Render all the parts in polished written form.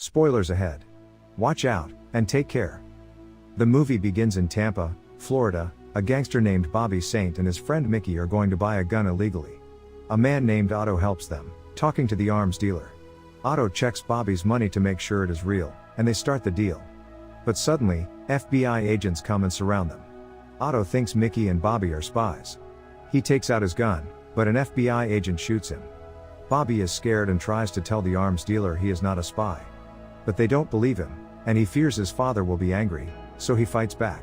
Spoilers ahead. Watch out, and take care. The movie begins in Tampa, Florida. A gangster named Bobby Saint and his friend Mickey are going to buy a gun illegally. A man named Otto helps them, talking to the arms dealer. Otto checks Bobby's money to make sure it is real, and they start the deal. But suddenly, FBI agents come and surround them. Otto thinks Mickey and Bobby are spies. He takes out his gun, but an FBI agent shoots him. Bobby is scared and tries to tell the arms dealer he is not a spy. But they don't believe him, and he fears his father will be angry, so he fights back.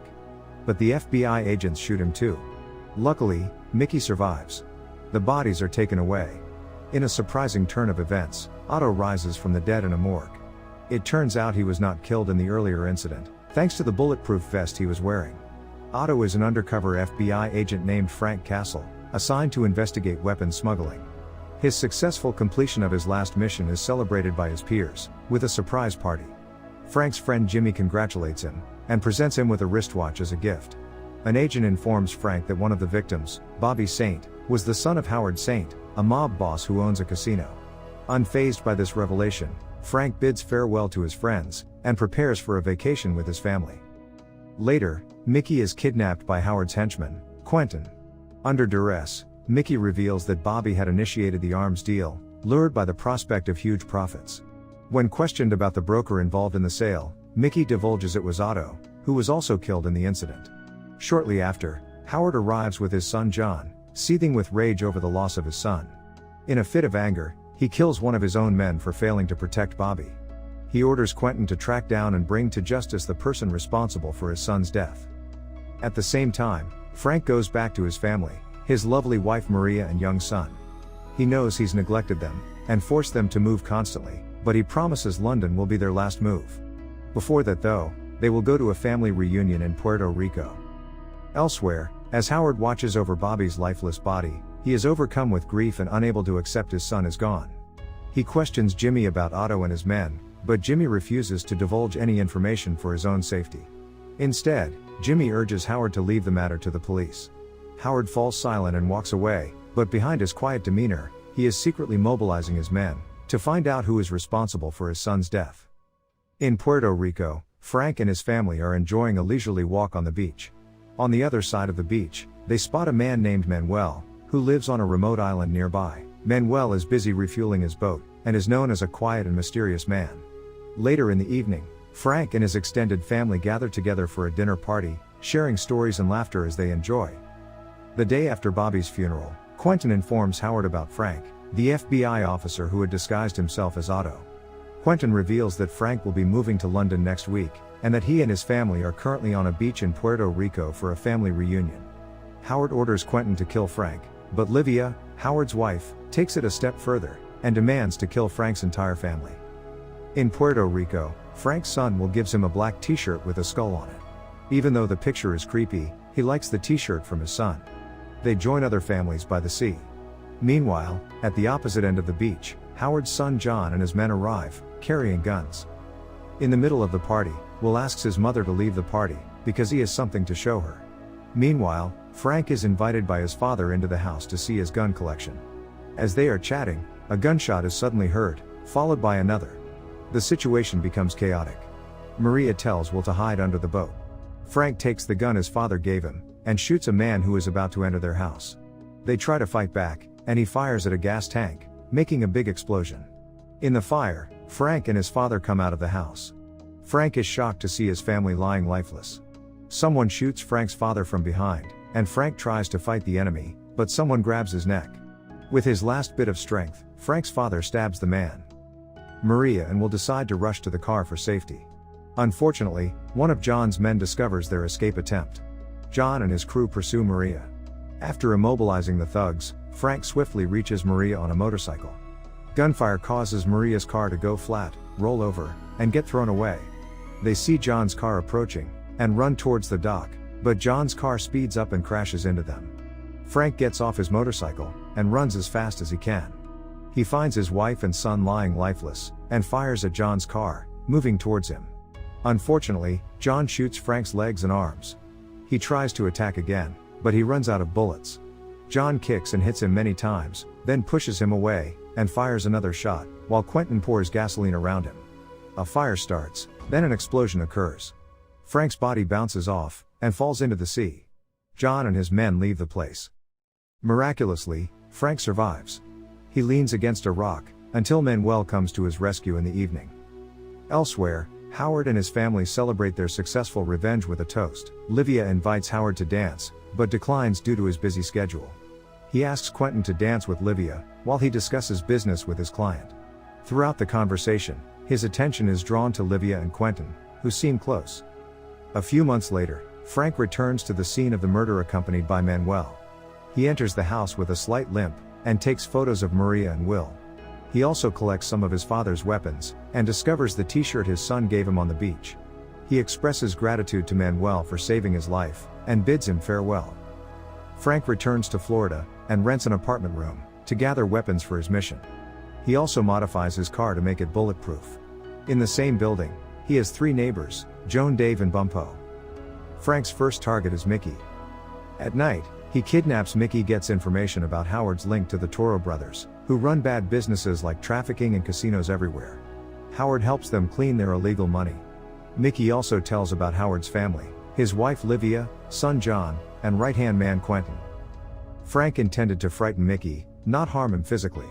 But the FBI agents shoot him too. Luckily, Mickey survives. The bodies are taken away. In a surprising turn of events, Otto rises from the dead in a morgue. It turns out he was not killed in the earlier incident, thanks to the bulletproof vest he was wearing. Otto is an undercover FBI agent named Frank Castle, assigned to investigate weapons smuggling. His successful completion of his last mission is celebrated by his peers, with a surprise party. Frank's friend Jimmy congratulates him, and presents him with a wristwatch as a gift. An agent informs Frank that one of the victims, Bobby Saint, was the son of Howard Saint, a mob boss who owns a casino. Unfazed by this revelation, Frank bids farewell to his friends, and prepares for a vacation with his family. Later, Mickey is kidnapped by Howard's henchman, Quentin. Under duress, Mickey reveals that Bobby had initiated the arms deal, lured by the prospect of huge profits. When questioned about the broker involved in the sale, Mickey divulges it was Otto, who was also killed in the incident. Shortly after, Howard arrives with his son John, seething with rage over the loss of his son. In a fit of anger, he kills one of his own men for failing to protect Bobby. He orders Quentin to track down and bring to justice the person responsible for his son's death. At the same time, Frank goes back to his family, his lovely wife Maria and young son. He knows he's neglected them, and forced them to move constantly, but he promises London will be their last move. Before that though, they will go to a family reunion in Puerto Rico. Elsewhere, as Howard watches over Bobby's lifeless body, he is overcome with grief and unable to accept his son is gone. He questions Jimmy about Otto and his men, but Jimmy refuses to divulge any information for his own safety. Instead, Jimmy urges Howard to leave the matter to the police. Howard falls silent and walks away, but behind his quiet demeanor, he is secretly mobilizing his men, to find out who is responsible for his son's death. In Puerto Rico, Frank and his family are enjoying a leisurely walk on the beach. On the other side of the beach, they spot a man named Manuel, who lives on a remote island nearby. Manuel is busy refueling his boat, and is known as a quiet and mysterious man. Later in the evening, Frank and his extended family gather together for a dinner party, sharing stories and laughter as they enjoy. The day after Bobby's funeral, Quentin informs Howard about Frank, the FBI officer who had disguised himself as Otto. Quentin reveals that Frank will be moving to London next week, and that he and his family are currently on a beach in Puerto Rico for a family reunion. Howard orders Quentin to kill Frank, but Livia, Howard's wife, takes it a step further, and demands to kill Frank's entire family. In Puerto Rico, Frank's son Will gives him a black t-shirt with a skull on it. Even though the picture is creepy, he likes the t-shirt from his son. They join other families by the sea. Meanwhile, at the opposite end of the beach, Howard's son John and his men arrive, carrying guns. In the middle of the party, Will asks his mother to leave the party, because he has something to show her. Meanwhile, Frank is invited by his father into the house to see his gun collection. As they are chatting, a gunshot is suddenly heard, followed by another. The situation becomes chaotic. Maria tells Will to hide under the boat. Frank takes the gun his father gave him, and shoots a man who is about to enter their house. They try to fight back, and he fires at a gas tank, making a big explosion. In the fire, Frank and his father come out of the house. Frank is shocked to see his family lying lifeless. Someone shoots Frank's father from behind, and Frank tries to fight the enemy, but someone grabs his neck. With his last bit of strength, Frank's father stabs the man. Maria and Will decide to rush to the car for safety. Unfortunately, one of John's men discovers their escape attempt. John and his crew pursue Maria. After immobilizing the thugs, Frank swiftly reaches Maria on a motorcycle. Gunfire causes Maria's car to go flat, roll over, and get thrown away. They see John's car approaching, and run towards the dock, but John's car speeds up and crashes into them. Frank gets off his motorcycle, and runs as fast as he can. He finds his wife and son lying lifeless, and fires at John's car, moving towards him. Unfortunately, John shoots Frank's legs and arms. He tries to attack again, but he runs out of bullets. John kicks and hits him many times, then pushes him away, and fires another shot, while Quentin pours gasoline around him. A fire starts, then an explosion occurs. Frank's body bounces off, and falls into the sea. John and his men leave the place. Miraculously, Frank survives. He leans against a rock, until Manuel comes to his rescue in the evening. Elsewhere, Howard and his family celebrate their successful revenge with a toast. Livia invites Howard to dance, but declines due to his busy schedule. He asks Quentin to dance with Livia, while he discusses business with his client. Throughout the conversation, his attention is drawn to Livia and Quentin, who seem close. A few months later, Frank returns to the scene of the murder accompanied by Manuel. He enters the house with a slight limp, and takes photos of Maria and Will. He also collects some of his father's weapons, and discovers the t-shirt his son gave him on the beach. He expresses gratitude to Manuel for saving his life, and bids him farewell. Frank returns to Florida, and rents an apartment room, to gather weapons for his mission. He also modifies his car to make it bulletproof. In the same building, he has 3 neighbors, Joan, Dave and Bumpo. Frank's first target is Mickey. At night, he kidnaps Mickey, gets information about Howard's link to the Toro brothers, who run bad businesses like trafficking and casinos everywhere. Howard helps them clean their illegal money. Mickey also tells about Howard's family, his wife Livia, son John, and right-hand man Quentin. Frank intended to frighten Mickey, not harm him physically.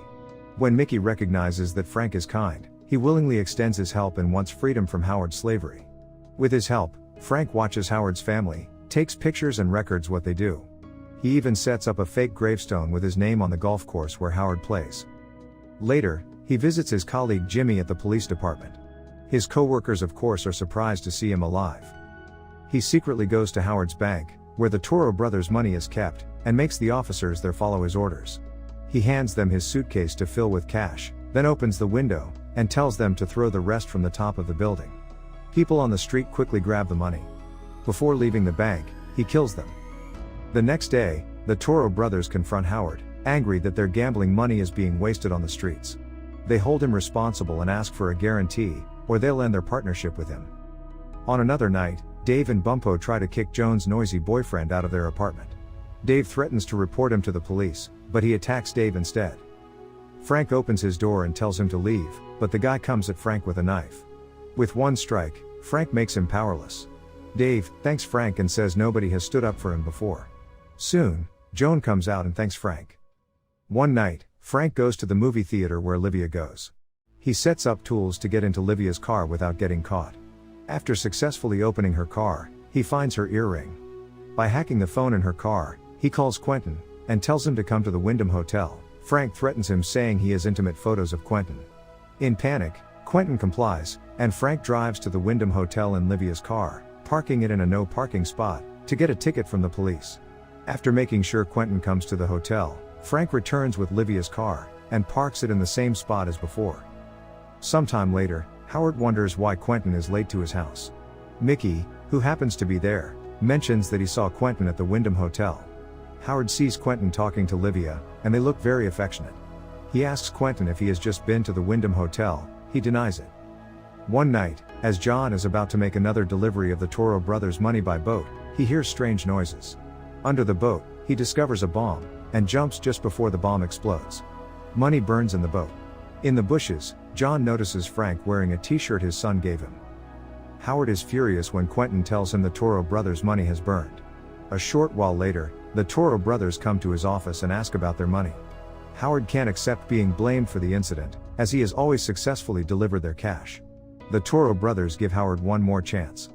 When Mickey recognizes that Frank is kind, he willingly extends his help and wants freedom from Howard's slavery. With his help, Frank watches Howard's family, takes pictures and records what they do. He even sets up a fake gravestone with his name on the golf course where Howard plays. Later, he visits his colleague Jimmy at the police department. His co-workers of course are surprised to see him alive. He secretly goes to Howard's bank, where the Toro brothers' money is kept, and makes the officers there follow his orders. He hands them his suitcase to fill with cash, then opens the window, and tells them to throw the rest from the top of the building. People on the street quickly grab the money. Before leaving the bank, he kills them. The next day, the Toro brothers confront Howard, angry that their gambling money is being wasted on the streets. They hold him responsible and ask for a guarantee, or they'll end their partnership with him. On another night, Dave and Bumpo try to kick Joan's noisy boyfriend out of their apartment. Dave threatens to report him to the police, but he attacks Dave instead. Frank opens his door and tells him to leave, but the guy comes at Frank with a knife. With one strike, Frank makes him powerless. Dave thanks Frank and says nobody has stood up for him before. Soon, Joan comes out and thanks Frank. One night, Frank goes to the movie theater where Livia goes. He sets up tools to get into Livia's car without getting caught. After successfully opening her car, he finds her earring. By hacking the phone in her car, he calls Quentin, and tells him to come to the Wyndham Hotel. Frank threatens him saying he has intimate photos of Quentin. In panic, Quentin complies, and Frank drives to the Wyndham Hotel in Livia's car, parking it in a no parking spot, to get a ticket from the police. After making sure Quentin comes to the hotel, Frank returns with Livia's car, and parks it in the same spot as before. Sometime later, Howard wonders why Quentin is late to his house. Mickey, who happens to be there, mentions that he saw Quentin at the Wyndham Hotel. Howard sees Quentin talking to Livia, and they look very affectionate. He asks Quentin if he has just been to the Wyndham Hotel. He denies it. One night, as John is about to make another delivery of the Toro brothers' money by boat, he hears strange noises. Under the boat, he discovers a bomb, and jumps just before the bomb explodes. Money burns in the boat. In the bushes, John notices Frank wearing a t-shirt his son gave him. Howard is furious when Quentin tells him the Toro brothers' money has burned. A short while later, the Toro brothers come to his office and ask about their money. Howard can't accept being blamed for the incident, as he has always successfully delivered their cash. The Toro brothers give Howard one more chance.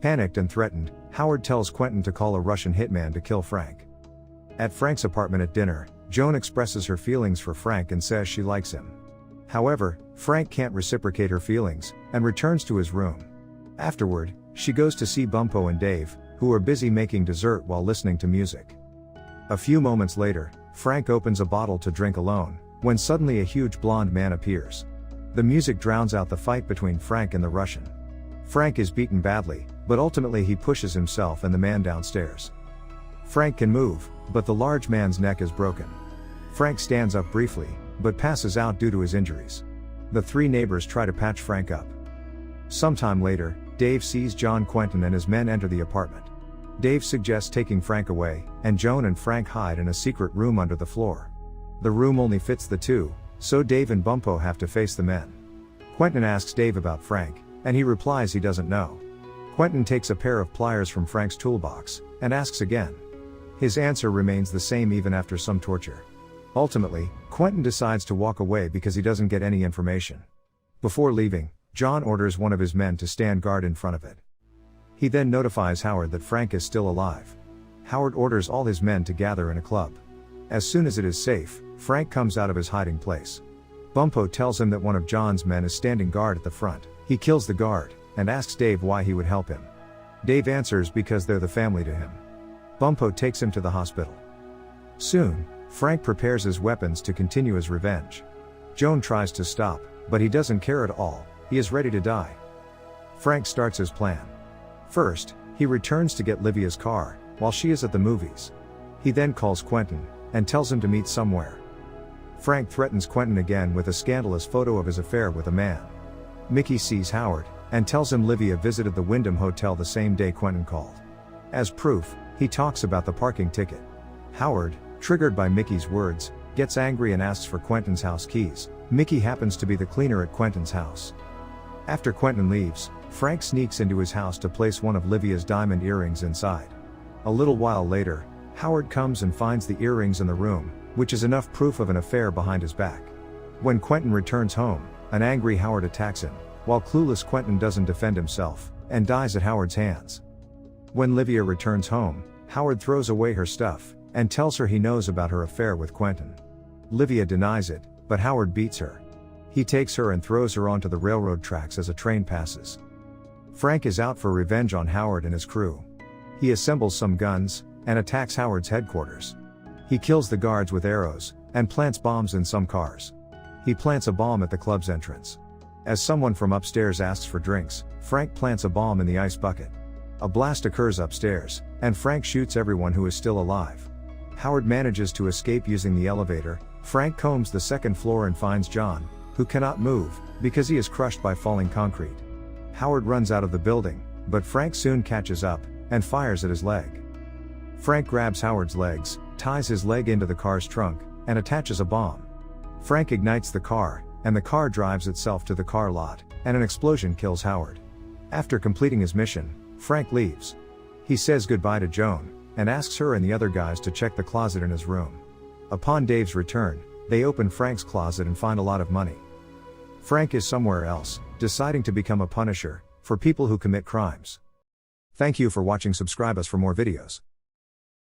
Panicked and threatened, Howard tells Quentin to call a Russian hitman to kill Frank. At Frank's apartment at dinner, Joan expresses her feelings for Frank and says she likes him. However, Frank can't reciprocate her feelings, and returns to his room. Afterward, she goes to see Bumpo and Dave, who are busy making dessert while listening to music. A few moments later, Frank opens a bottle to drink alone, when suddenly a huge blonde man appears. The music drowns out the fight between Frank and the Russian. Frank is beaten badly, but ultimately he pushes himself and the man downstairs. Frank can move, but the large man's neck is broken. Frank stands up briefly, but passes out due to his injuries. The 3 neighbors try to patch Frank up. Sometime later, Dave sees John, Quentin and his men enter the apartment. Dave suggests taking Frank away, and Joan and Frank hide in a secret room under the floor. The room only fits the 2, so Dave and Bumpo have to face the men. Quentin asks Dave about Frank, and he replies he doesn't know. Quentin takes a pair of pliers from Frank's toolbox, and asks again. His answer remains the same even after some torture. Ultimately, Quentin decides to walk away because he doesn't get any information. Before leaving, John orders one of his men to stand guard in front of it. He then notifies Howard that Frank is still alive. Howard orders all his men to gather in a club. As soon as it is safe, Frank comes out of his hiding place. Bumpo tells him that one of John's men is standing guard at the front. He kills the guard, and asks Dave why he would help him. Dave answers because they're the family to him. Bumpo takes him to the hospital. Soon, Frank prepares his weapons to continue his revenge. Joan tries to stop, but he doesn't care at all, he is ready to die. Frank starts his plan. First, he returns to get Livia's car, while she is at the movies. He then calls Quentin, and tells him to meet somewhere. Frank threatens Quentin again with a scandalous photo of his affair with a man. Mickey sees Howard, and tells him Livia visited the Wyndham Hotel the same day Quentin called. As proof, he talks about the parking ticket. Howard, triggered by Mickey's words, gets angry and asks for Quentin's house keys. Mickey happens to be the cleaner at Quentin's house. After Quentin leaves, Frank sneaks into his house to place one of Livia's diamond earrings inside. A little while later, Howard comes and finds the earrings in the room, which is enough proof of an affair behind his back. When Quentin returns home, an angry Howard attacks him, while clueless Quentin doesn't defend himself, and dies at Howard's hands. When Livia returns home, Howard throws away her stuff, and tells her he knows about her affair with Quentin. Livia denies it, but Howard beats her. He takes her and throws her onto the railroad tracks as a train passes. Frank is out for revenge on Howard and his crew. He assembles some guns, and attacks Howard's headquarters. He kills the guards with arrows, and plants bombs in some cars. He plants a bomb at the club's entrance. As someone from upstairs asks for drinks, Frank plants a bomb in the ice bucket. A blast occurs upstairs, and Frank shoots everyone who is still alive. Howard manages to escape using the elevator. Frank combs the second floor and finds John, who cannot move, because he is crushed by falling concrete. Howard runs out of the building, but Frank soon catches up, and fires at his leg. Frank grabs Howard's legs, ties his leg into the car's trunk, and attaches a bomb. Frank ignites the car, and the car drives itself to the car lot, and an explosion kills Howard. After completing his mission, Frank leaves. He says goodbye to Joan, and asks her and the other guys to check the closet in his room. Upon Dave's return, they open Frank's closet and find a lot of money. Frank is somewhere else, deciding to become a punisher, for people who commit crimes. Thank you for watching. Subscribe us for more videos.